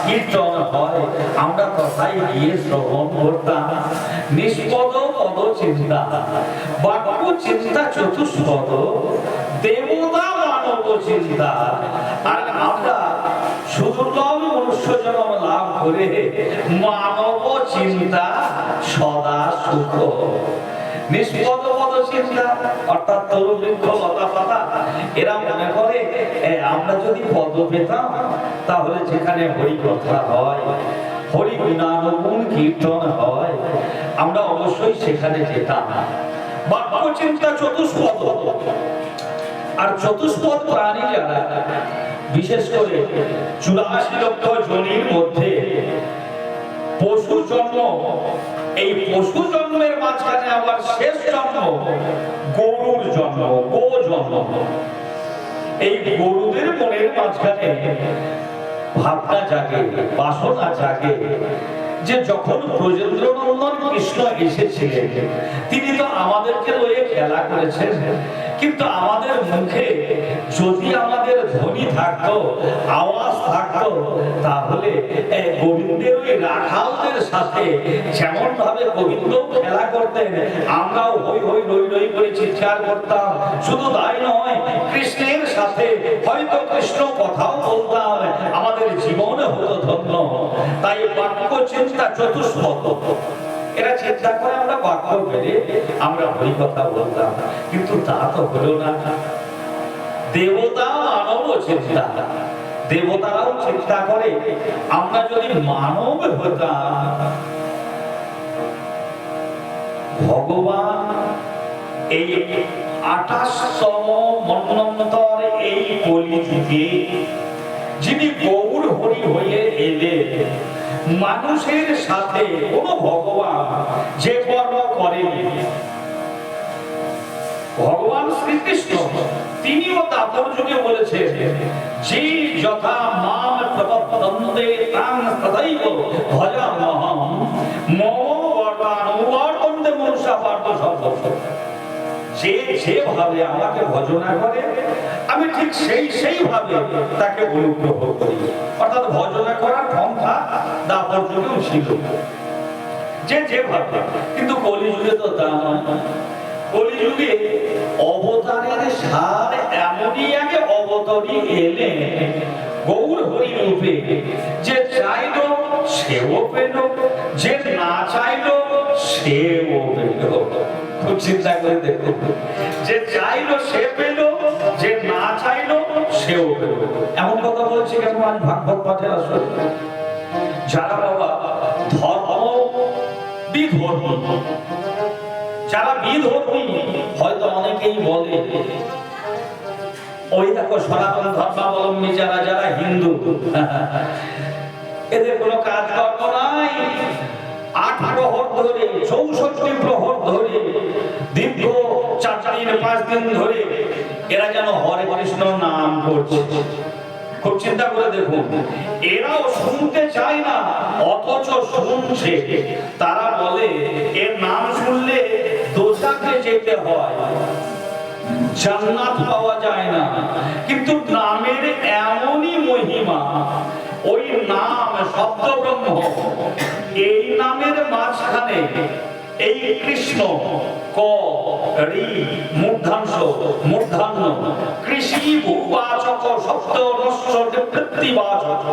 কীর্তন হয় আমরা তথায় গিয়ে শ্রবণ করতাম। নিষ্পদ পদ চিন্তা, বাক্য চিন্তা চতুষ্পদ, দেবতা মানব চিন্তা। আর আমরা সুদুর্লভ মনুষ্য জন্ম লাভ করে মানব চিন্তা সদা সুখ। নিষ্পদ পদ চিন্তা অর্থাৎ তরু বৃক্ষ লতা পাতা এরা মনে করে আমরা যদি পদ পেতাম তাহলে যেখানে হরি কথা হয়, হরি গুণানুগুণ কীর্তন হয়, আমরা অবশ্যই সেখানে যেতাম। বাক্য চিন্তা চতুষ্পদ। আর চতুষ্পদ প্রাণী যারা, বিশেষ করে 84 লক্ষ যোনির মধ্যে পশু জন্ম, এই পশু জন্মের মাঝখানে আবার শেষ জন্ম গরুর জন্ম, গো জন্ম। এই গরুদের মনের মাঝখানে ভাবনা জাগে, বাসনা জাগে যে যখন ব্রজেন্দ্রনন্দন কৃষ্ণ এসেছিলেন তিনি তো আমাদেরকে লয়ে খেলা করেছেন, কিন্তু আমাদের মুখে যদি আমাদের ধ্বনি থাকতো, আওয়াজ থাকতো, তাহলে গোবিন্দের ওই রাখালদের সাথে যেমন ভাবে গোবিন্দ খেলা করতেন আমরাও হই হই রই রই করে চিৎকার করতাম। শুধু তাই নয়, কৃষ্ণের সাথে হয়তো কৃষ্ণ কথাও বলতাম, আমাদের জীবন হতো ধন্য। তাই বাক্য চিন্তা চতুষ্পদ। এরা চিন্তা করে আমরা বাক্য বেড়ে আমরা হরি কথা বলতাম, কিন্তু তা তো হলো না। দেবতা মানব চিন্তা, দেবতারাও চিন্তা করে আমরা যদি মানব হতাম, ভগবান এই 28তম মন্বন্তর এই কলিযুগে যিনি গৌর হরি হয়ে এলেন, মানুষের সাথে কোন ভগবান যে কর্ম করেনি, ভগবান শ্রীকৃষ্ণ তিনিও দাপর যুগে বলেছেন যে যথা মাম প্রপদ্যন্তে তাং তথৈব ভজাম্যহম মম বর্তানুবর্তন্তে মনুষ্যা পার্থ সর্বস্ব। যে যেভাবে আমাকে ভজনা করে আমি ঠিক সেইভাবে তাকে অনুগ্রহ করি। অর্থাৎ ভজনা করার ক্ষমতা দাপর যুগেও ছিল, যে যেভাবে। কিন্তু কলিযুগে তো তা নয়। কলিযুগে অবতারের সার এমনই আগে অবতরী এলেন গৌর হরি রূপে, যে চাইলো সেও পেল, যে না চাইলো সেও পেল। খুব চিন্তা করে দেখুন, যে চাইলো সে পেল, যে না চাইলো সেও পেল। এমন কথা বলছি কেন আজ ভাগবত পাঠের আসলে? যারা বাবা ধর্ম বিধর্মী, যারা বিধর্মী, হয়তো অনেকেই বলে ওই দেখো সনাতন ধর্মাবলম্বী যারা, যারা হিন্দু, এদের কোনো কাজ কর্ম নাই। 8 প্রহর ধরে, 64 প্রহর ধরে, দীর্ঘ 4 দিন 5 দিন ধরে এরা যেন হরে কৃষ্ণ নাম করছে। খুব চিন্তা করে দেখুন, এরাও শুনতে চায় না অথচ শুনছে। তারা বলে এর নাম শুনলে দোজাখে যেতে হয়, জান্নাত পাওয়া যায় না। কিন্তু নামের এমনই মহিমা, ওই নাম শব্দ ব্রহ্ম, এই নামের মাঝখানে এই কৃষ্ণ ক রি মূর্ধাংশ মূর্ধান্য কৃষি ভূবাচক শব্দ নস্য নিবৃত্তিবাচক।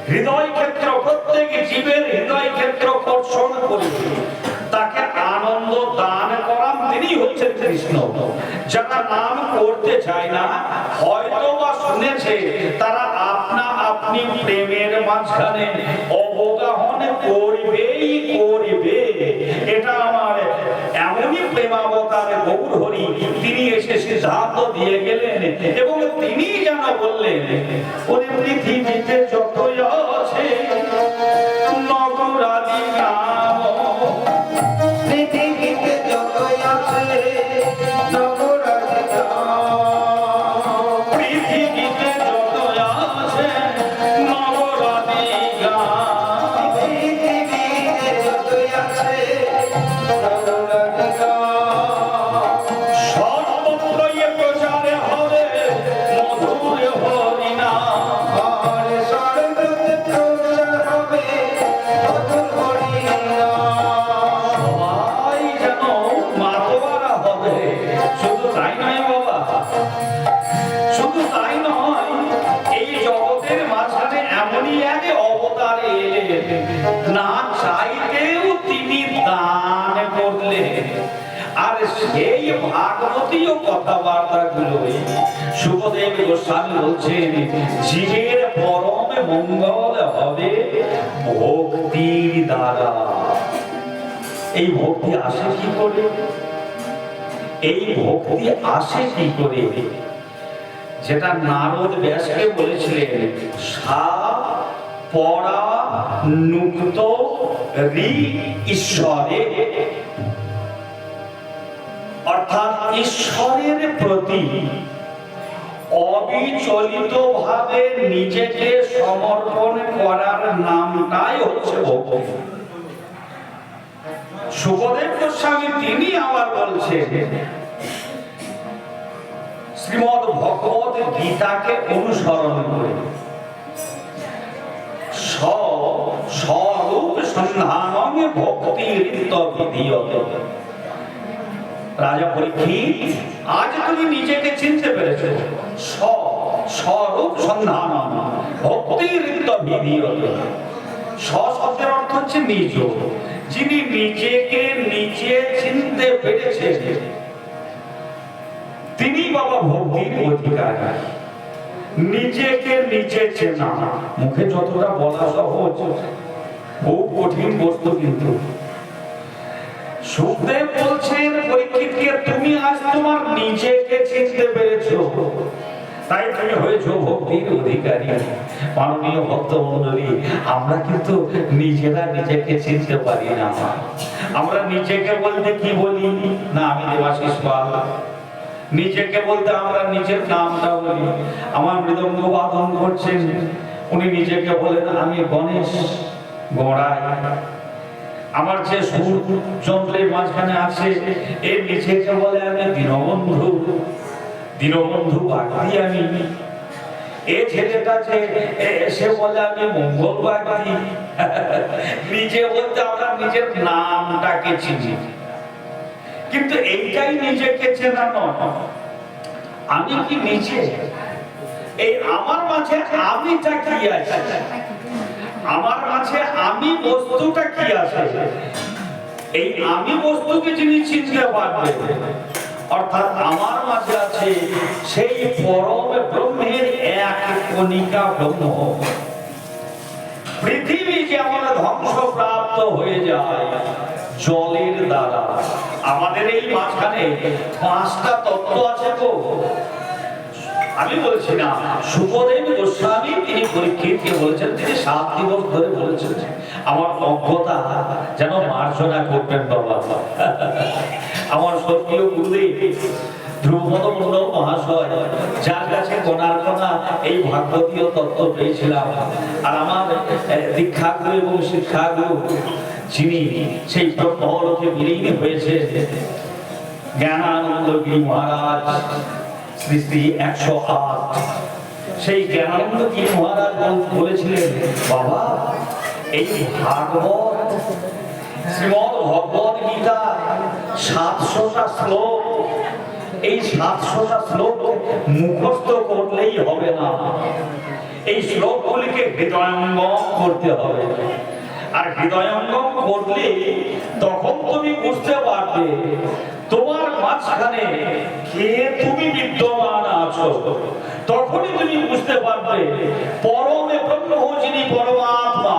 হৃদয় ক্ষেত্র, প্রত্যেক জীবের হৃদয় ক্ষেত্র কর্ষণ করে তাকে আনন্দ দান করান তিনি হচ্ছেন কৃষ্ণ। যারা নাম করতে চায় না, হয়তো বা শুনেছে, তারা আপনা আপনি প্রেমের মাঝখানে অবগাহন করবেই করবে। এটা আমার এমনই প্রেমাবতার গৌর হরি, তিনি এসে সিদ্ধান্ত দিয়ে গেলেন এবং তিনি যেন বললেন ওরে পৃথিবীতে যতই আছে নগরাদি নাম, পৃথিবীতে যতই আছে নগরাদি নাম, পৃথিবীতে যতই আছে নগরাদি গান, পৃথিবীতে যতই আছে নগরাদি গান, সর্বত্রই প্রচারে হবে মধুর হরিনাম। হরে ওই এক অবতারে এলেন, না চাইতেও তিনি দান করলেন। আর সেই ভাগবতীয় কথাবার্তা গুলো সুখদেব গোস্বামী বলছেন, জীবের পরম মঙ্গল হবে ভক্তির দ্বারা। এই ভক্তি আসে কি করে? এই ভক্তি আসে কি করে? যেটা নারদ ব্যাসকে বলেছিলেন, সা পরা নুক্ত রি ঈশ্বরে, অর্থাৎ ঈশ্বরের প্রতি অবিচলিত ভাবে নিজেকে সমর্পণ করার নামটাই হচ্ছে ভক্তি। সুখদেব গোস্বামী তিনি আবার বলছেন, শ্রীমদ্ ভগবত গীতাকে অনুসরণ করে স্বরূপ সন্ধানং ভক্তির বিধীয়তে। রাজা পরীক্ষিত, আজ তুমি নিজেকে চিনতে পেরেছো, স্বরূপ সন্ধানং ভক্তির বিধীয়তে। শব্দের অর্থ হচ্ছে নিজ। যিনি নিজেকে নিজে চিনতে পেরেছেন তিনি বাবা ভক্তির অধিকারী। নিজেকে নিজে চেনা মুখে যতটা বলা সহজ, খুব কঠিন বস্তু। কিন্তু সুখদেব বলছেন পরীক্ষিতকে, তুমি আজ তোমার নিজেকে চিনতে পেরেছো, তাই তুমি হয়েছো ভক্তির অধিকারী। মাননীয় ভক্ত মণ্ডলী, আমরা কিন্তু নিজেরা নিজেকে চিনতে পারি না। আমরা নিজেকে বলতে কি বলি? না, আমি দেবাশিস পাল। নিজেকে বলতে আমরা নিজের নামটা বলি। আমার মৃদঙ্গ বাদন করছেন, উনি নিজেকে বলেন আমি গণেশ গড়াই। আমার যে সুর যন্ত্রের মাঝখানে আছে, এর নিজেকে বলে আমি দীনবন্ধু, দীনবন্ধু বাগদি আমি। এ ছেলেটা যে সে বলে আমি মঙ্গল বাগদি। নিজে বলতে আমরা নিজের নামটাকে চিনি, কিন্তু এইটাই নিজেকে চেনা নয়। আমি কি নিজে? এই আমার মাঝে আমিটা কি আছে? আমার মাঝে আমি বস্তুটা কি আছে? এই আমি বস্তুকে যিনি চিনতে পারবে, অর্থাৎ আমার মাঝে আছে সেই পরম ব্রহ্মের এক কণিকা ব্রহ্ম। পৃথিবী যেমন ধ্বংসপ্রাপ্ত হয়ে যায় জলের দ্বারা, আমাদের এই মাঝখানে 5টা তত্ত্ব আছে। তো আমি বলছি না, সুখদেব গোস্বামী তিনি পরীক্ষিতকে বলেছেন, তিনি 7 দিবস ধরে বলেছেন, আমার অজ্ঞতা যেন মার্জনা করবেন বাবা। আমার স্বর্গীয় গুরুদেব ধ্রুবপদ মণ্ডল মহাশয়, যার কাছে কোনার কোনা এই ভাগবতীয় তত্ত্ব পেয়েছিলাম, আর আমার দীক্ষাগুরু এবং শিক্ষাগুরু যিনি সেই ব্রহ্মলোকে বিলীন হয়েছে, জ্ঞানানন্দ গিরি মহারাজ শ্রী শ্রী 108, সেই জ্ঞানানন্দ গিরি মহারাজ বলেছিলেন, বাবা এই ভাগবত শ্রীমদ্ ভগবত গীতা 700টা শ্লোক, এই 700টা শ্লোক মুখস্থ করলেই হবে না, এই শ্লোকগুলিকে হৃদয়ঙ্গম করতে হবে। আর হৃদয়ঙ্গম করলে তখন তুমি বুঝতে পারবে তোমার মাঝখানে কে তুমি বিদ্যমান আছো। তখনই তুমি বুঝতে পারবে পরমে ব্রহ্ম যিনি পরমাত্মা,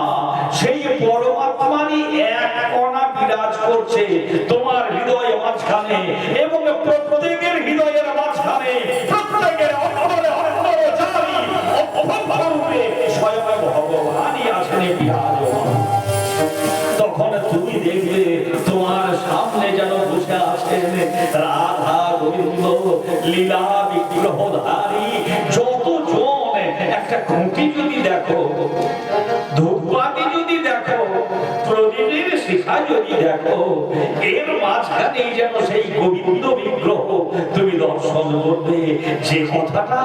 সেই পরমাত্মারই এক কণা বিরাজ করছে তোমার হৃদয়ের মাঝখানে, এবং প্রত্যেকের হৃদয়ের মাঝখানে প্রত্যেকের অন্তরে অন্তরে জানি অভ্যন্তরূপে স্বয়ং ভগবানই আছেন বিরাজমান। তখন তুমি দেখবে তোমার সামনে যেন বসে আছেন রাধা গোবিন্দ লীলা বিগ্রহধারী যতজন। একটা খুঁটি যদি দেখো, ধূপবাতি যদি দেখো, প্রদীপের শিখা যদি দেখো, এর মাঝখানেই যেন সেই গোবিন্দ বিগ্রহ তুমি দর্শন করবে। যে কথাটা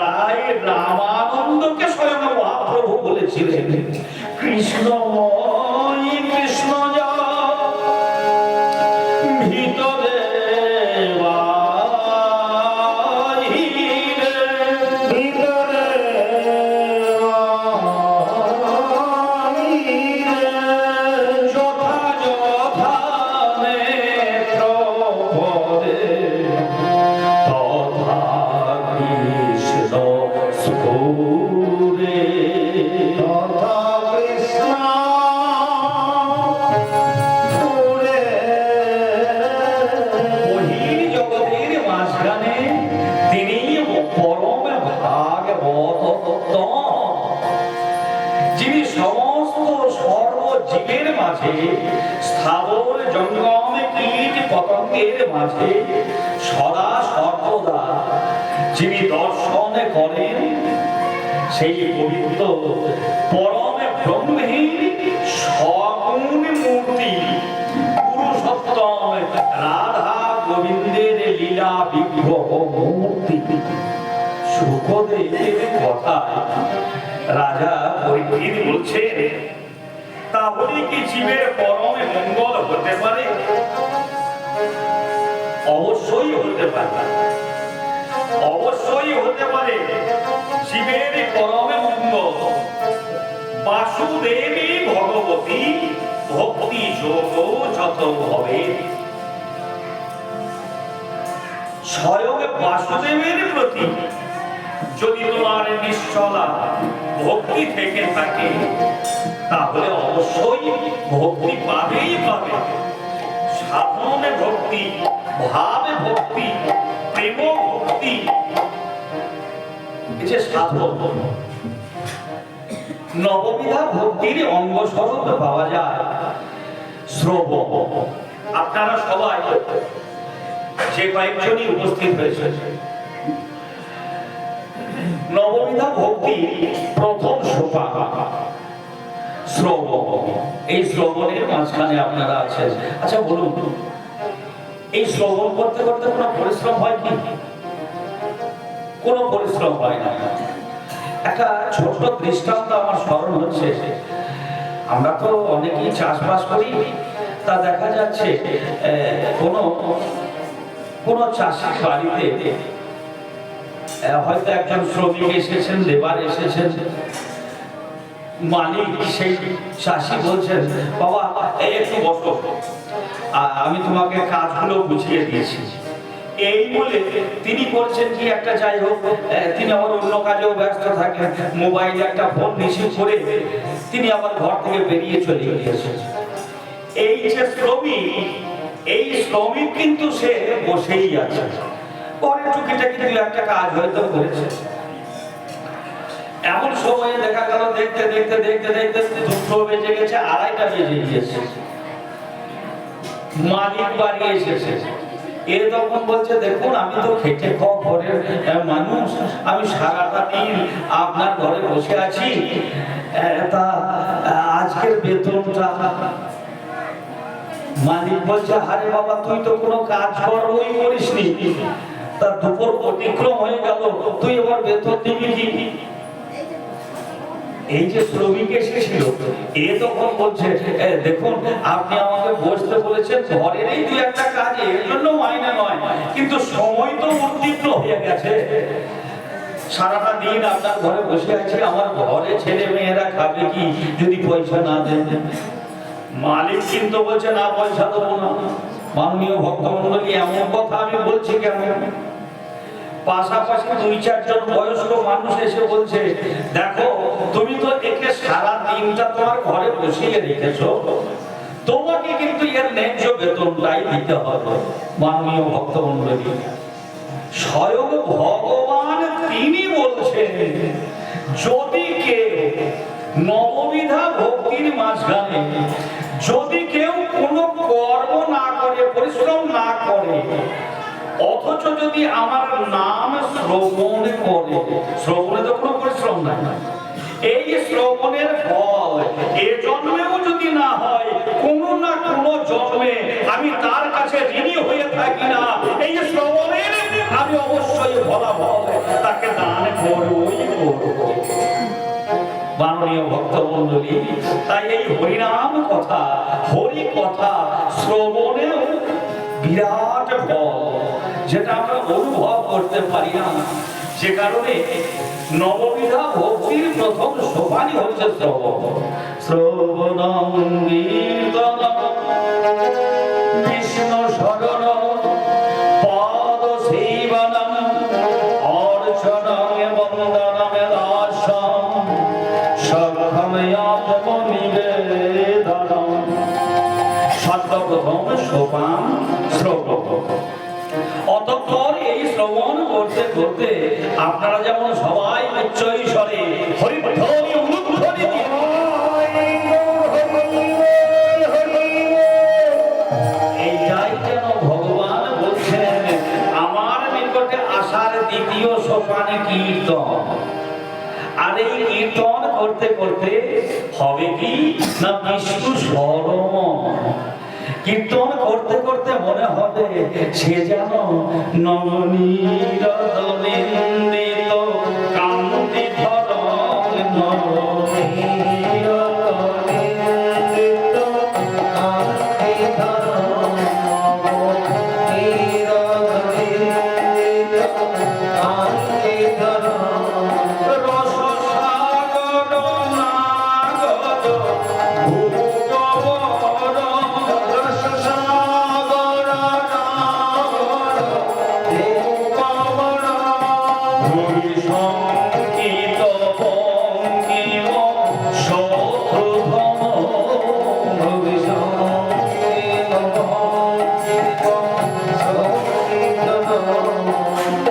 রায় রামানন্দকে স্বয়ং মহাপ্রভু বলেছিলেন, কৃষ্ণময় কৃষ্ণ ভিতরে যিনি সমস্ত সর্বজীবের মাঝে, স্থাবর জঙ্গম কীট পতঙ্গের মাঝে সদা সর্বদা যিনি দর্শন করেন, সেই পবিত্র পরম ব্রহ্মের সগুণ মূর্তি পুরুষোত্তম রাধা গোবিন্দের লীলা বিগ্রহ মূর্তি। শুকদেবের কথায় রাজা পরীক্ষিত বলছেন, তাহলে কি জীবের পরম মঙ্গল হতে পারে? অবশ্যই হতে পারে, অবশ্যই হতে পারে। জীবের পরম মঙ্গল বাসুদেবী ভগবতী ভক্তি যোগ যত হবে, স্বয়ং বাসুদেবের প্রতি যদি তোমার নিশ্চলা ভক্তি থেকে থাকে, তাহলে অবশ্যই ভক্তি পাবেই পাবে। সাধন ভক্তি, ভাব ভক্তি, প্রেম ভক্তি, এই যে সাধন নববিধা ভক্তির অঙ্গ স্বরূপ পাওয়া যায় শ্রবণ। আপনারা সবাই যে কয়েকজনই উপস্থিত হয়েছে, নববিধা ভক্তি প্রথম সোপান শ্রবণ। এই শ্রবণের মাঝখানে আপনারা আছেন। আচ্ছা বলুন, এই শ্রবণ করতে করতে কোনো পরিশ্রম হয় কি? কোনো পরিশ্রম হয় না। একটা ছোট দৃষ্টান্ত আমার স্মরণ হচ্ছে, আমরা তো অনেকেই চাষবাস করি, তা দেখা যাচ্ছে কোনো চাষির বাড়িতে হয়তো একজন শ্রমিক এসেছেন, লেবার এসেছেন, মালিক সেই চাষি বলছেন, বাবা একটু বসো, আমি তোমাকে কাজগুলো বুঝিয়ে দিয়েছি। এই বলে তিনি বলছেন কি একটা, যাই হোক তিনি আবার অন্য কাজেও ব্যস্ত থাকেন, মোবাইলে একটা ফোন রিসিভ করে তিনি আবার ঘর থেকে বেরিয়ে চলে গিয়েছেন। এই যে শ্রমিক, এই শ্রমিক কিন্তু সে বসেই আছে, পরে টুকিটাকি দু একটা কাজ হয়তো করেছে। এমন সময়ে দেখা গেল দেখতে দেখতে দেখতে দেখতে 2টো বেজে গেছে, 2:30টা বেজে গিয়েছে, মালিক বাড়ি এসেছে। এ তখন বলছে, দেখুন আমি তো খেটে খাওয়া ঘরের মানুষ, আমি সারাটা দিন আপনার ঘরে বসে আছি, তা আজকের বেতনটা। মালিক বলছে, আরে বাবা তুই তো কোনো কাজ কর্মই করিসনি, তা দুপুর অতিক্রম হয়ে গেল, তুই এবার বেতন দিবি কি? এই যে শ্রমিক এসেছিল, এ তখন বলছে, দেখুন আপনি আমাকে বসতে বলেছেন ঘরের এই দু একটা কাজে, এর জন্য মাইনে নয়, কিন্তু সময় তো অতিরিক্ত হয়ে গেছে, সারাটা দিন আপনার ঘরে বসে আছি, আমার ঘরে ছেলে মেয়েরা খাবে কি যদি পয়সা না দেন? মালিক কিন্তু বলছে, না পয়সা দেবো না। মাননীয় ভক্তমণ্ডলী, এমন কথা আমি বলছি কেন? পাশাপাশি 2-4 জন বয়স্ক মানুষ এসে বলছে, দেখো তুমি তো একে সারা দিনটা তোমার ঘরে বসিয়ে রেখেছো, তোমাকে কিন্তু এর ন্যায্য বেতনটাই দিতে হবে। মাননীয় ভক্তমণ্ডলী, স্বয়ং ভগবান তিনি বলছেন, যদি কেউ নববিধা ভক্তির মাঝখানে যদি কেউ কোনো কর্ম না করে, পরিশ্রম না করে, অথচ যদি আমার নাম শ্রবণ করে, শ্রবণে তো কোনো পরিশ্রম নাই, এই শ্রবণের ফল এ জন্মেও যদি না হয়, কোনো না কোনো জন্মে আমি তার কাছে ঋণী হয়ে থাকি না, এই শ্রবণের আমি অবশ্যই ফলাফল তাকে দান করবই করব। মাননীয় ভক্তমণ্ডলী, তাই এই হরিনাম কথা, হরি কথা শ্রবণেও বিরাট ফল, যেটা আমরা অনুভব করতে পারি না। যে কারণে নববিধা ভক্তির প্রথম সোপানই হচ্ছে শ্রবণ। শ্রবণং কীর্তনং বিষ্ণু শরণং পদ সেবনং অর্চনং বন্দনং দাসং সক্ষম আত্মনিবেদনং। সর্বপ্রথম সোপান শ্রবণ। অতঃপর এই শ্রবণ করতে করতে আপনারা যেমন সবাই উচ্চ স্বরে হরিধ্বনি উলুধ্বনি কীর্তন। আর এই কীর্তন করতে করতে হবে কি না বিষ্ণু স্মরণ। কীর্তন করতে করতে মনে হবে সে যেন নবনীরদনেন্দিত কান্তি ধরন, নবনীরদনেন্দিত কান্তি ধরন, নবনীরদনেন্দিত কান্তি ধরন, রস সাগর নাগর ভূগবর, রস সাগর নাগর ভূগবর, ভূমি সংগীত ভঙ্গিম শত্রুঘ্ন, ভূমি সংগীত ভঙ্গিম শত্রুঘ্ন,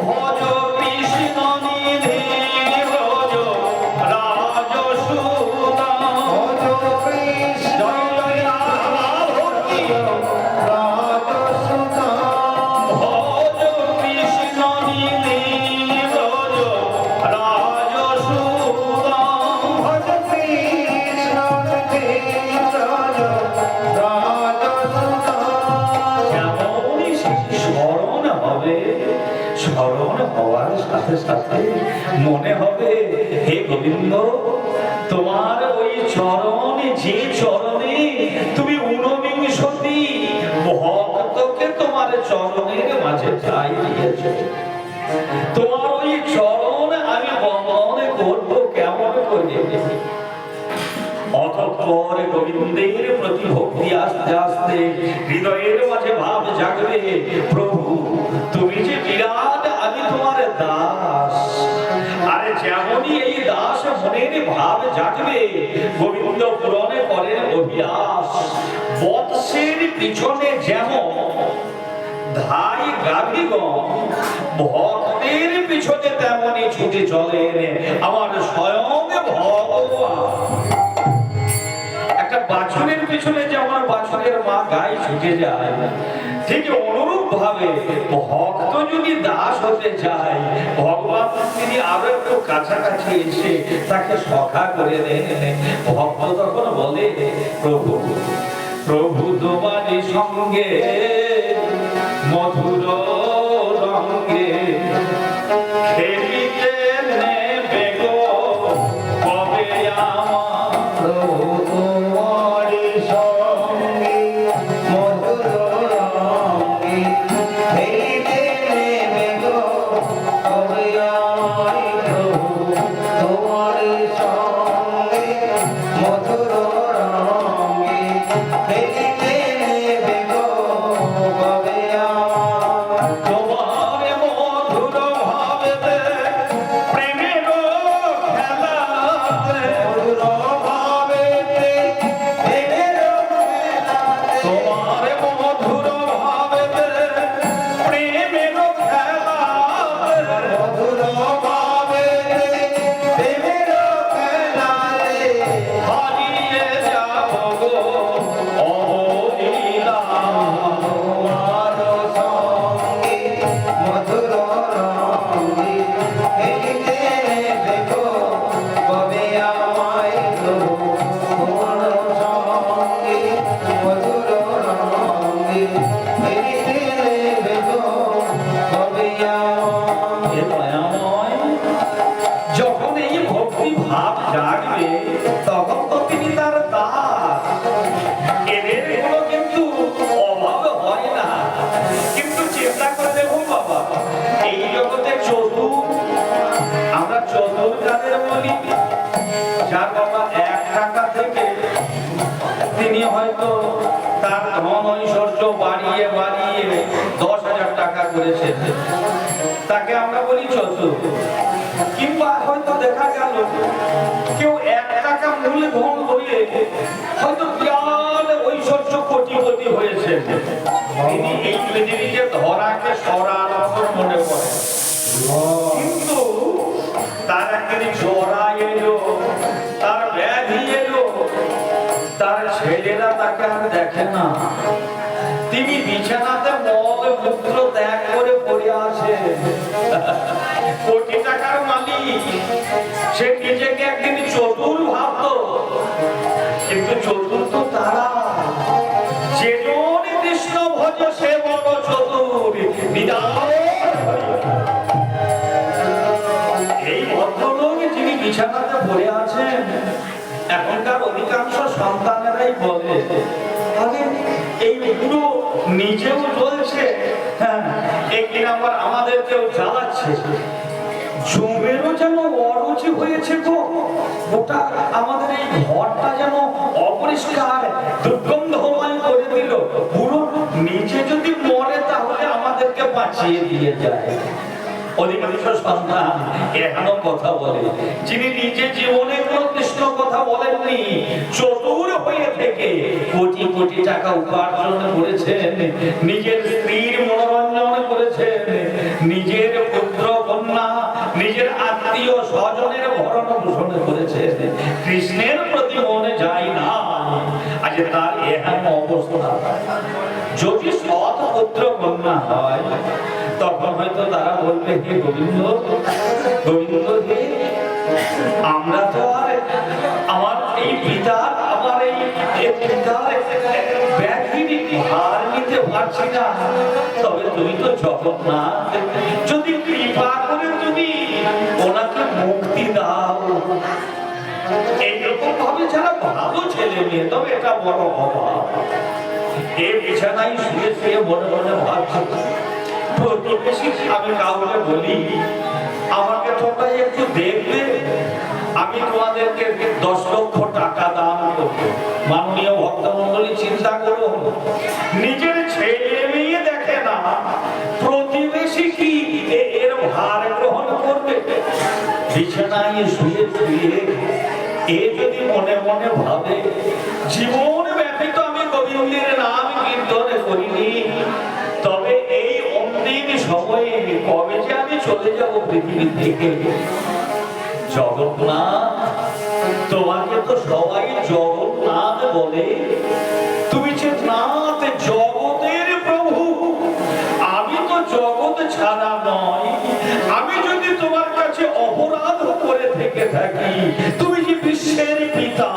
ভজ কৃষ্ণ নিধি ভজ রাজসূদা, ভজ কৃষ্ণ ভক্তি রাজসূদা, ভজ কৃষ্ণ নিধি ভজ রাজসূদা, ভজ কৃষ্ণ নিধি ভজ রাজসূদা। যেমনই স্মরণ হবে, স্মরণ হওয়ার সাথে সাথে মনে হবে হে গোবিন্দ, তোমার ওই চরণে, যে চরণে তুমি ঊনবিংশতি ভক্তকে তোমার চরণের মাঝে ঠাঁই দিয়েছো, তোমার ওই চরণ আমি বন্দন করব কেমন করে। অতঃপর গোবিন্দের প্রতি ভক্তি আস্তে আস্তে হৃদয়ের মাঝে ভাব জাগবে, প্রভু তুমি যে বিরাট, আমি তোমার দাস। আরে যেমনই এই দাস মনের ভাব জাগবে, গোবিন্দ পূরণে করেন অভিলাষ। বৎসের পিছনে যেমন ধাই গাভীগণ ভক্তের পিছনে তেমনই ছুটে চলেন আমার স্বয়ং ভগবান। একটা বাছুরের পিছনে যেমন বাছুরের মা গায়ে ছুটে যায়, ঠিক অনুরূপ ভাবে ভক্ত যদি দাস হতে চায়, ভগবান তিনি আরো একটু কাছাকাছি এসে তাকে সখা করে দেন। ভক্ত তখন বলে, প্রভু প্রভু তোমারই সঙ্গে মধুর রঙ্গে খেলিতে নেবে গো কবে আমার, প্রভু তোমারই সঙ্গে মধুর রঙ্গে খেলিতে নেবে গো কবে আমার, প্রভু তোমারই সঙ্গে মধুর রঙ্গে খেলিতে নেবে গো কবে আমার, তোমার মধুর ভাবেতে প্রেমের খেলাতে, মধুর ভাবেতে প্রেমের খেলাতে, তোমার মধুর ভাবেতে প্রেমের খেলাতে, মধুর ভাবেতে প্রেমের খেলাতে হারিয়ে যাব গো অবলীলা, তোমার সঙ্গে মধুর রঙ্গে খেলিতে নেবে গো কবে আমায়, প্রভু তোমার সঙ্গে মধুর রঙ্গে খেলিতে নেবে গো কবে আমায়। হে দয়াময়, যখন এই ভক্তি ভাব জাগবে তখন তো তিনি তার দাস, এদের কোনো কিন্তু অভাব হয় না। কিন্তু চিন্তা করে দেখুন বাবা, এই জগতে চতুর, আমরা চতুর কাদের বলি, যার বাবা 1 টাকা থেকে তিনি হয়তো তার ধন ঐশ্বর্য বাড়িয়ে বাড়িয়ে 10,000 টাকা করেছেন, তাকে আমরা বলি চতুর। কিংবা হয়তো দেখা গেল কেউ 1 টাকা মূলধন হয়ে হয়তো বিরাট ঐশ্বর্য কোটিপতি হয়েছে, তিনি এই পৃথিবীতে ধরাকে সরানোর মনে করে। কিন্তু তার একদিন জরা এলো, তার ব্যাধি এলো, তার ছেলেরা তাকে আর দেখে না, তিনি বিছানাতে মল মূত্র ত্যাগ করে পড়ে আছে। কোটি টাকার মালিক, সে নিজেকে একদিন চতুর ভাবতো, কিন্তু চতুর তো তারা যে কৃষ্ণ ভজ সে বড় চতুর। এই ভদ্রলোক যিনি বিছানাতে পড়ে আছেন, এখনকার অধিকাংশ সন্তানেরাই বলে আরে এই পুরো নিজেও জ্বলছে, হ্যাঁ একদিন আবার আমাদেরকেও জ্বালাচ্ছে। জমেরও যেন অরুচি হয়েছে গো, ওটা আমাদের এই ঘরটা যেন অপরিষ্কার দুর্গন্ধময় করে দিল। পুরো নিজে যদি মরে তাহলে আমাদেরকে বাঁচিয়ে দিয়ে যায়। অধিকাংশ সন্তান এখনো কথা বলে, যিনি নিজে জীবনে কোনো কৃষ্ণ কথা বলেননি, চতুর হয়ে থেকে কোটি কোটি টাকা উপার্জন করেছেন, নিজের স্ত্রীর মনোরঞ্জন করেছেন, নিজের পুত্র কন্যা নিজের আত্মীয় স্বজনের ভরণ পোষণ করেছেন, কৃষ্ণের প্রতি মনে যায় না। আজ তার এহেন অবস্থা। যদি সৎ পুত্র কন্যা হয় তখন হয়তো তারা বলবে হে গোবিন্দ, গোবিন্দ হে, আমরা তো আর আমার এই পিতার আমার এই পিতার ব্যাধির ভার নিতে পারছি না, তবে তুমি তো জগন্নাথ, যদি কৃপা করে তুমি ওনাকে মুক্তি দাও। এইরকম ভাবে যারা ভালো ছেলে মেয়ে, তবে এটা বড় অভাব। এই বিছানায় শুয়ে শুয়ে মনে মনে ভাবছে, প্রতিবেশী আমি কাউকে বলি আমাকে তোমরা একটু দেখবে, আমি তোমাদেরকে 10 লক্ষ টাকা দান করবো। মাননীয় ভক্তমন্ডলী চিন্তা করো, নিজের ছেলে মেয়ে দেখে না, প্রতিবেশী কি এর ভার গ্রহণ করবে? বিছানায় শুয়ে শুয়ে এ যদি মনে মনে ভাবে জীবন ব্যতীত আমি গোবিন্দের নাম কীর্তন করিনি, তবে এই অন্তিম সময়ে কবে যে আমি চলে যাব পৃথিবী থেকে। জগন্নাথ, তোমাকে তো সবাই জগন্নাথ বলে, তুমি যে নাথ, জগতের প্রভু, আমি তো জগৎ ছাড়া নয়। আমি যদি তোমার কাছে অপরাধ করে থেকে থাকি, তুমি যে বিশ্বের পিতা,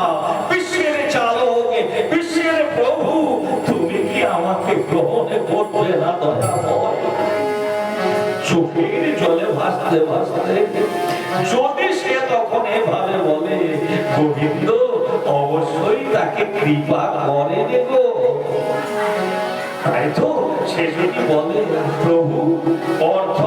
বিশ্বের চালক, বিশ্বের প্রভু, তুমি কি আমাকে গ্রহণ করবে না? চোখের জলে ভাসতে ভাসতে যদি সে তখন এভাবে বলে, গোবিন্দ অবশ্যই তাকে কৃপা করে দেব। তাই তো সে যদি বলে, প্রভু অর্থ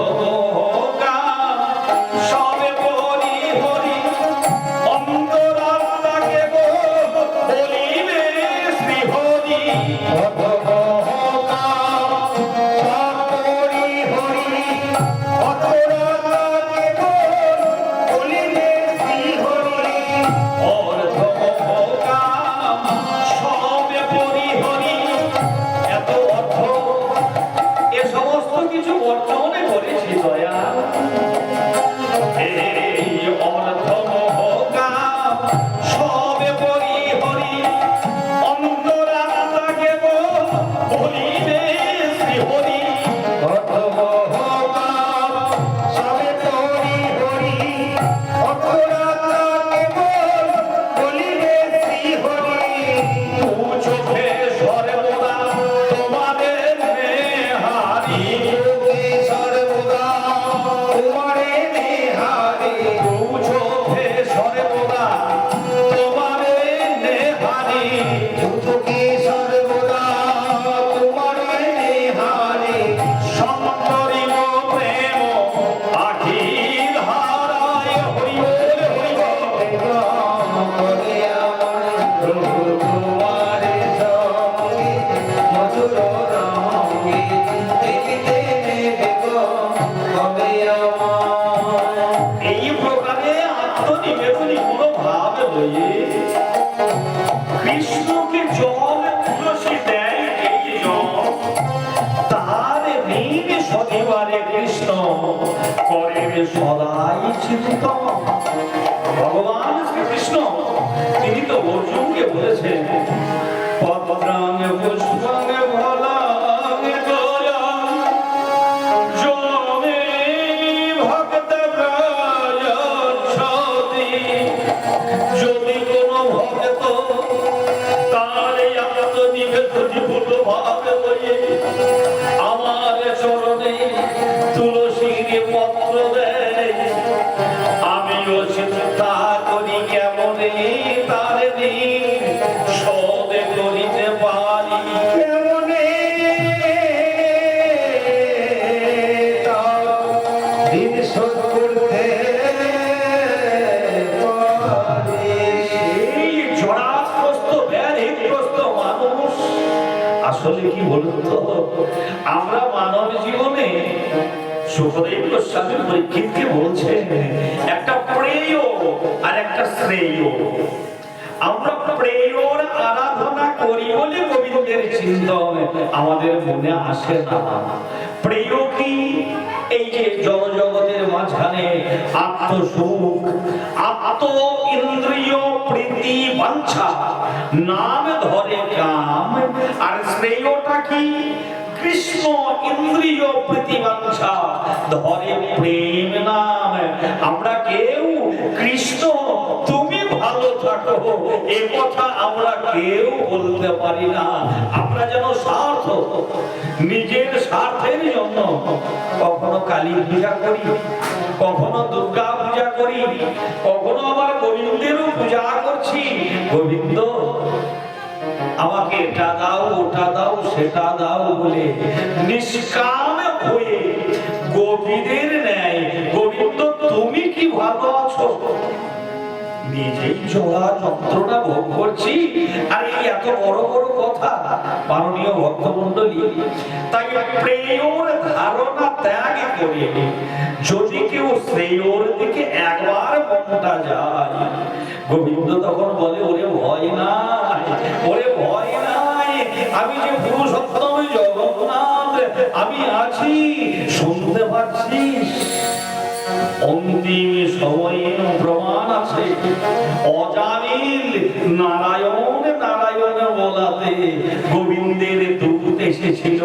কৃষ্ণকে জল তুলসী দেয়, এই জল তার ঋণ শনিবারে কৃষ্ণ করেন সদাই চিন্তন। ভগবান শ্রীকৃষ্ণ তিনি তো অর্জুনকে বলেছেন, পত্রাং পুষ্পাং ফলাং তোয়ং জলে তাহলে আত্মনিবেদিত ভাবে হয়ে আমার চরণে তুলসীর পত্র দেয়, আমিও চিন্তা করি কেমনে তার দিন শোধ করিতে পারি, কেমনে তার দিন শোধ করতে পারি। এই জড়াগ্রস্ত ব্যাধিগ্রস্ত মানুষ আসলে কি বলুন তো, আমরা মানব জীবনে সুখদেব গোস্বামী পরীক্ষিতকে বলছেন একটা প্রেয় আর একটা শ্রেয়। আমরা প্রেয়র আরাধনা করি বলে গোবিন্দের চিন্তন আমাদের মনে আসে না। প্রেয় কি? এই যে জগতের মাঝখানে আত্মসুখ, আত্ম ইন্দ্রিয় প্রীতি বাঞ্ছা, নাম ধরে কাম। আর শ্রেয়টা কি? কৃষ্ণ ইন্দ্রিয় প্রীতিবাঞ্ছা ধরে প্রেম নাম। আমরা কেউ কৃষ্ণ তুমি ভালো থাকো এ কথা আমরা কেউ বলতে পারি না। আমরা যেন স্বার্থ, নিজের স্বার্থের জন্য কখনো কালী পূজা করি, কখনো দুর্গা পূজা করি, কখনো আবার গোবিন্দেরও পূজা করছি। গোবিন্দ আমাকে এটা দাও, ওটা দাও, সেটা দাও বলে নিষ্কাম হয়ে গোপীদের ন্যায় গোবিন্দ তুমি কি ভালো আছো নিজেই জোড়া যন্ত্রণা ভোগ করছি। আর এই এত বড় বড় কথা মাননীয় ভক্তমণ্ডলী, তাই প্রেয়র ধারণা ত্যাগ করে যদি কেউ শ্রেয়র দিকে একবার মনটা যায়, গোবিন্দ তখন বলে ওরে ভয় নাই, ওরে ভয় নাই, আমি যে পুরুষোত্তম জগন্নাথ আমি আছি, শুনতে পাচ্ছিস? অন্তিম সময়ে প্রমাণ আছে, অজামিল নারায়ণ নারায়ণ বলাতে গোবিন্দের দূত এসেছিল,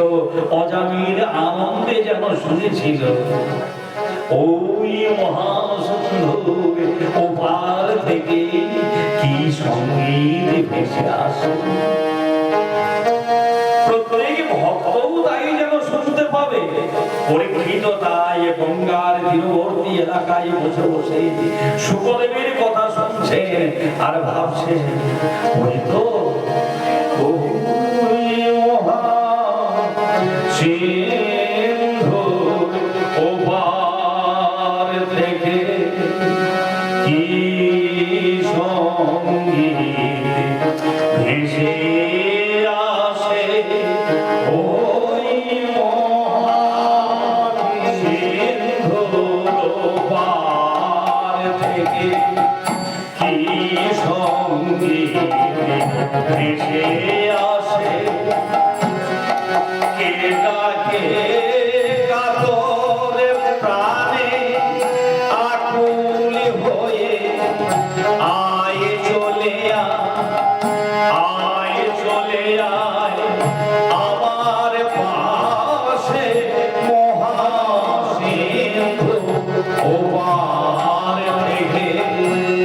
অজামিল আনন্দে যেন শুনেছিল। ওই মহাসুন্দর ওপার থেকে কি সঙ্গীত ভেসে আসে, প্রত্যেক ভক্তও তাই যেন শুনতে পাবে। পরীক্ষিত তাই গঙ্গার তীরবর্তী এলাকায় বসে বসে সুখদেবের কথা শুনছে আর ভাবছে ওই তো সিন্ধু ওপার থেকে কি সঙ্গীত ভেসে আসে, ওই পার থেকে কি সঙ্গীত ভেসে আসে। কে ডাকে কাতর প্রাণে আকুল হয়ে, আয় চলে আয় চলে আয় আমার পাশে মহাসিন্ধু ওপার থেকে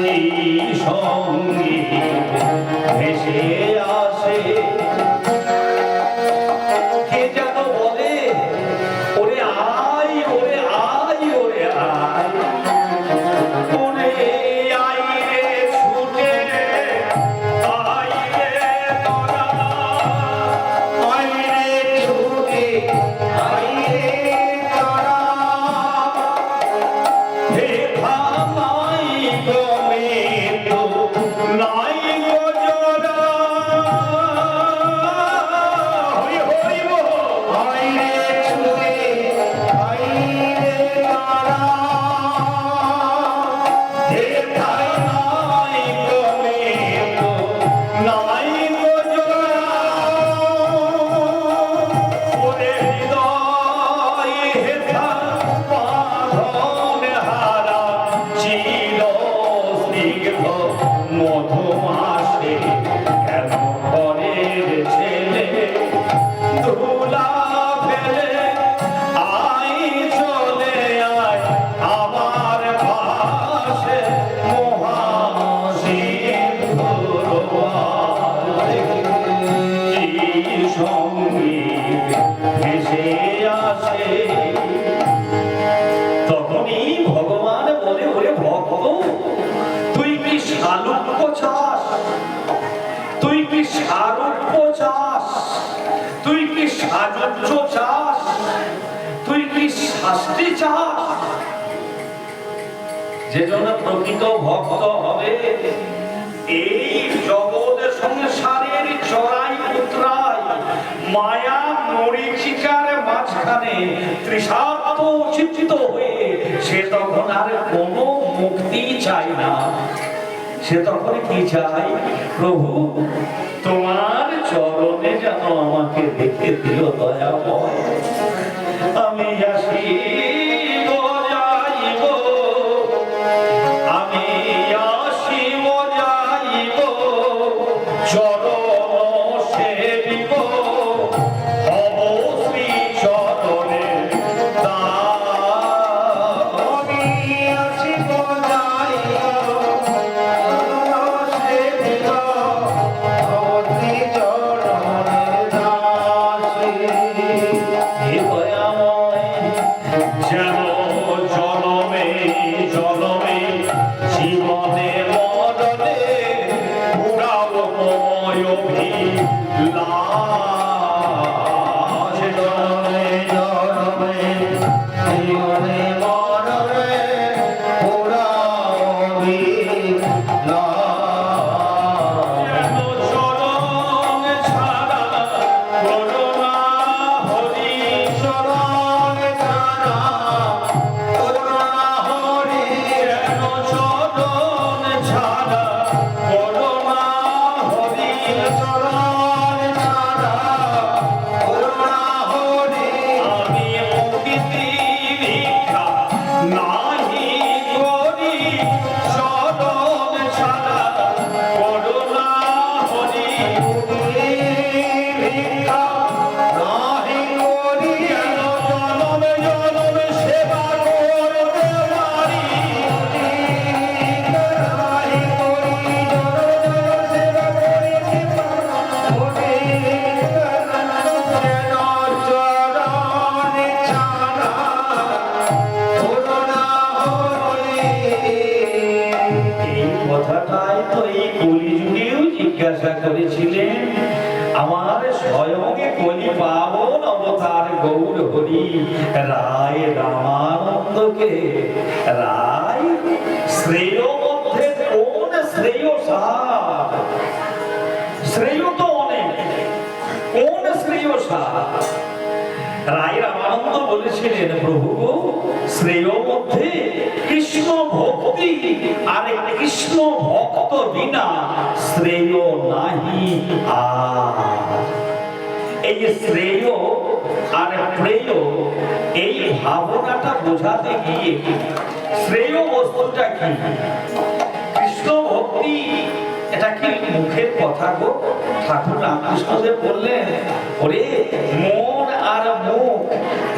কি সঙ্গীত ভেসে আসে। কে যেন বলে ওরে আয়, ওরে আয়, ওরে আয়, ওরে আয় রে ছুটে আয় রে তোরা, আয় রে ছুটে আয় রে তোরা, ভেখা নাই গো মৃত্যু নাই গো জোড়া। যে জন্য প্রকৃত ভক্ত হবে এই জগতের সংসারের চড়াই উতরাই মায়া মরীচিকার মাঝখানে তৃষার্ত চিত্ত হয়ে সে তখন আর কোনো মুক্তি চায় না। সে তখন কি চাই, প্রভু তোমার চরণে যেন আমাকে দেখে দিও দয়াময়। আমি আসিব যাইব, আমি আসিব যাইব, চরণ সেবিব, হব শ্রী চরণে দাস। আমি আসিব যাইব, সেবিব, অতি চরণের দাসী। হে দয়াময়, যেন জনমে জনমে জীবনে মরণে পুরাও ময় অভিলাষ। জনমে জনমে জীবনে মরণে পুরাও অভিলাষ। যেন চরণ ছাড়া করুণা হরি, চরণ ছাড়া করুণা হরি। যেন চরণ ছাড়া করুণা হরি, চরণ ছাড়া করুণা হরি। আমি প্রকৃতি ভিক্ষা নাহি করি, চরণ ছাড়া করুণা হরি। ভিক্ষা নাহি করি, যেন জনমে জনমে সেবা করতে পারি, নাহি করি, জনম সেবা করি। যেন চরণ ছাড়া করুণা হরি। এই কথাটাই তো এই কলিযুগেও জিজ্ঞাসা করেছিলেন আমার স্বয়ং কলি পাবন অবতার গৌর হরি রায় রামানন্দকে। রায় শ্রেয় মধ্যে কোন শ্রেয় সার? শ্রেয় তো অনেক, কোন শ্রেয় সার? রায় রামানন্দ বলেছিলেন, প্রভু শ্রেয় মধ্যে কৃষ্ণ ভক্তি, আর কৃষ্ণ ভক্ত বিনা শ্রেয় নাহি আর। এই যে শ্রেয় আর প্রেয়, এই ভাবনাটা বোঝাতে গিয়ে শ্রেয় বস্তুটা কি, কৃষ্ণ ভক্তি এটা কি মুখের কথা গো? ঠাকুর রামকৃষ্ণদেব বললেন, ওরে মন আর মুখ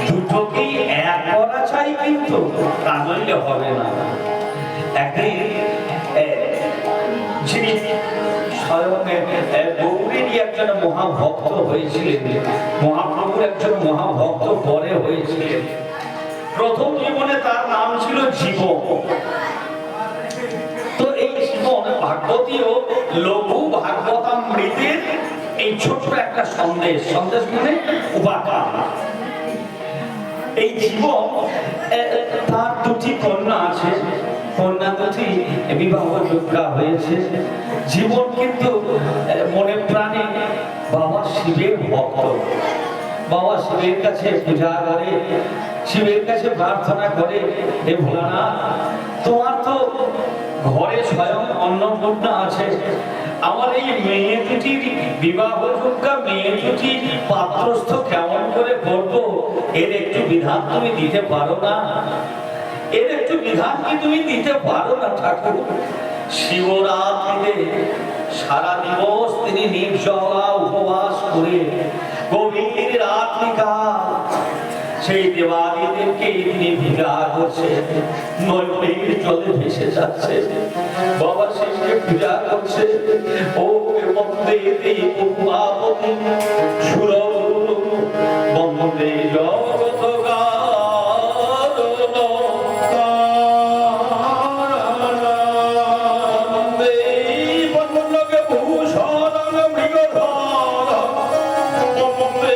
দুটোকেই এক করা চাই, কিন্তু তা নইলে হবে না। একদিন যিনি স্বয়ং গৌরীরই একজন মহাভক্ত হয়েছিলেন, মহাপ্রভুর একজন মহাভক্ত পরে হয়েছিলেন। প্রথম জীবনে তার নাম ছিল জীবন। তো এই জীবন ভাগবতীয় লঘু ভাগবতামৃতের এই ছোট্ট একটা সন্দেশ, সন্দেশ মানে উপাদান। এই জীবন তার দুটি কন্যা আছে, কন্যা দুটি বিবাহ যোগ্যা হয়েছে। জীবন কিন্তু মনে প্রাণে বাবা শিবের ভক্ত। বাবা শিবের কাছে পূজা করে, শিবের কাছে প্রার্থনা করে, হে ভোলানাথ তোমার তো ঘরে স্বয়ং অন্নপূর্ণা আছে, আমার এই মেয়ে দুটির বিবাহ যোগ্যা মেয়ে দুটির পাত্রস্থ কেমন করে করবো, এর একটু বিধান তুমি দিতে পারো না? এর একটু বিধান কি তুমি দিতে পারো না ঠাকুর? শিবরাত্রিতে সারা দিবস তিনি নির্জলা উপবাস করে গভীর রাত্রিকাল সেই দেবাদিদেবকে তিনি পূজা করছে, নৈবেদ্যের জলে ভেসে যাচ্ছে, বাবা শিবকে পূজা করছে। ও বন্দে দেব উমাপতি সুরগুরু বন্দে জগৎকারণ বন্দে বন্দে ভূষণ মৃগধর বন্দে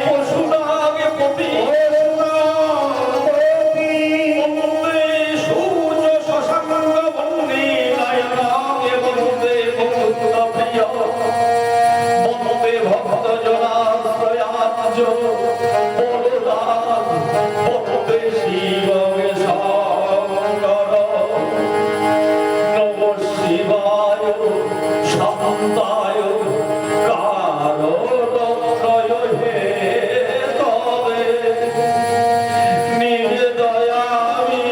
পশুনাগে পতি বন্দে সূর্য শশাঙ্ক অনন্তায় কারণত্রয় হে তবে নিজ দয়া আমি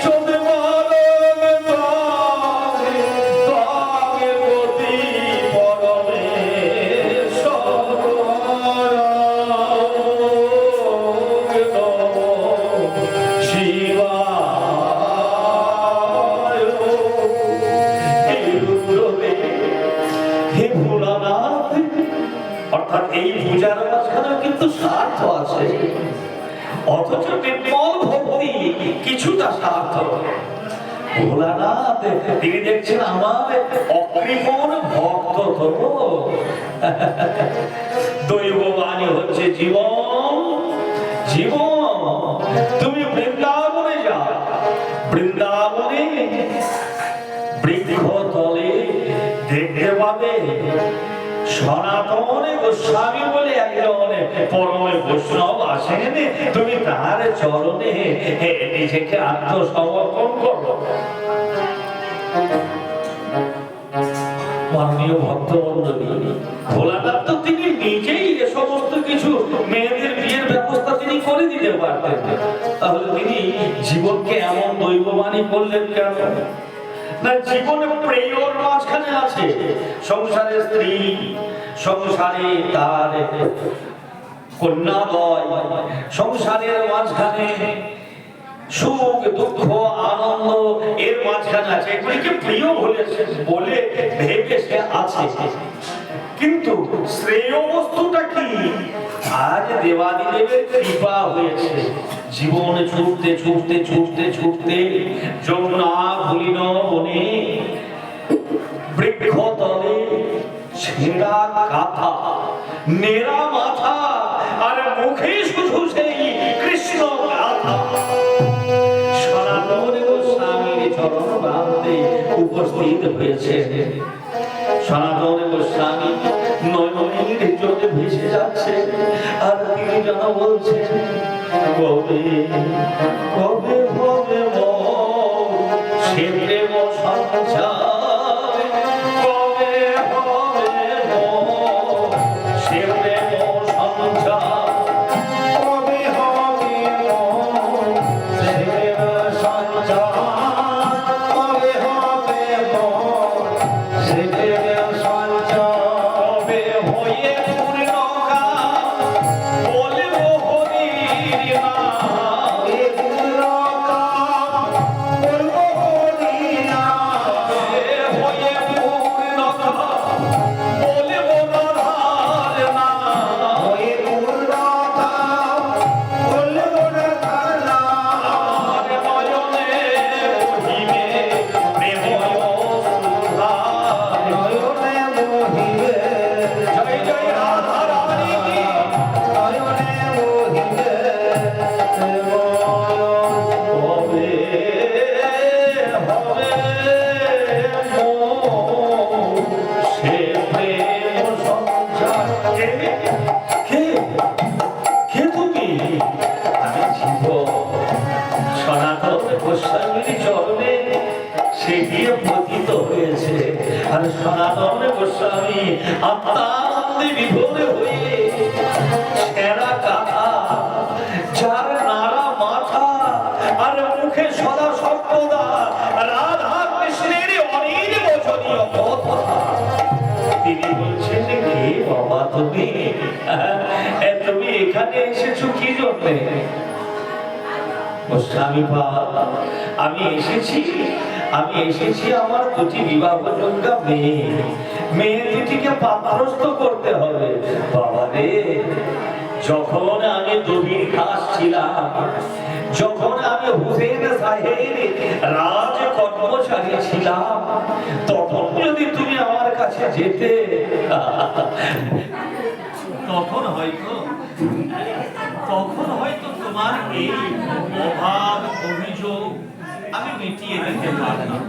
চোদে মারণ তাগে গতি পরমেশ্বর শিবায় এই রুদ্রদেব হে ভোলানাথ। অর্থাৎ এই পূজার মাঝখানে কিন্তু স্বার্থ আছে, অথচ নির্মল ভক্তি কিছুটা স্বার্থ। ভোলানাথ তিনি দেখছেন আমার অকৃপণ ভক্ত তো দৈববাণী হচ্ছে জীবন জীবন তুমি বৃন্দাবনে যাও, বৃন্দাবনে বৃক্ষ তলে দেখতে পাবে সনাতন গোস্বামী বলে একজন পরম বৈষ্ণব আসেন, তুমি তার চরণে নিজেকে আত্মসমর্পণ করো। মাননীয় ভক্তমণ্ডলী, ভোলানাথ তো তিনি নিজেই এ সমস্ত কিছু মেয়েদের বিয়ের ব্যবস্থা তিনি করে দিতে পারতেন, তাহলে তিনি জীবনকে এমন দৈববাণী করলেন কেন? না, জীবনে প্রেয়র মাঝখানে আছে সংসারে স্ত্রী, সংসারে তার কন্যাদয়, সংসারের মাঝখানে সুখ দুঃখ আনন্দ, এর মাঝখানে আছে এগুলিকে প্রিয় বলে ভেবে সে আছে। কিন্তু শ্রেয় বস্তুটা কি? আজ দেবাদিদেবের কৃপা হয়েছে, জীবন ছুটতে ছুটতে ছুটতে ছুটতে যমুনা ভুলিন বনে বৃক্ষ তলে ছেঁড়া কাঁথা নেড়া মাথা আর মুখে শুধু সেই কৃষ্ণ গাথা। সনাতন গোস্বামীর চরণ প্রান্তে উপস্থিত হয়েছে। সনাতন গোস্বামী নয়নের জলে ভেসে যাচ্ছে, আর তিনি যেন বলছেন কবে কবে হবে সে প্রেম সঞ্চার, কবে হবে সে প্রেম সঞ্চার, কবে হবে সে প্রেম সঞ্চার, কবে হবে সে প্রেম সঞ্চার, কবে হয়ে পূর্ণকা বলবো হরির নাম, এ পুরকা বলবো হরি নাম, কবে হয়ে পূর্ণকা বলবো রাধার নাম, এ পুরকা বলবো রাধার নাম, আর নয়নে বহিবে প্রেময় সুধা। নয়নে মোহিবে, জয় জয় রাধা রানী কি। নয়নে মোহিবে কবে হবে সে প্রেম সঞ্চার। কে কে কে তুমি? আমি জীব সনাতন গোস্বামীর চরণে সে গিয়ে পতিত হয়েছে, আর সনাতন গোস্বামী আত্মানন্দে বিভোর হয়ে ছেঁড়া কাঁথা, যার নাড়া মাথা আর মুখে সদা সর্বদা রাধা কৃষ্ণের অনিল বচনীয় কথা, তিনি বলছেন কে বাবা তুমি? তুমি এখানে এসেছো কি জন্যে? গোস্বামী বাবা, আমি এসেছি আমার দুটি বিবাহযোগ্য মেয়ে দুটিকে পাত্রস্থ করতে হবে। বাবা রে, যখন আমি দবির খাস ছিলাম, যখন আমি হুসেন সাহেব রাজ কর্মচারী ছিলাম, তখন যদি তুমি আমার কাছে যেতে, তখন হয়তো তোমার এই অভাব অভিযোগ আমি মিটিয়ে দিতে পারতাম।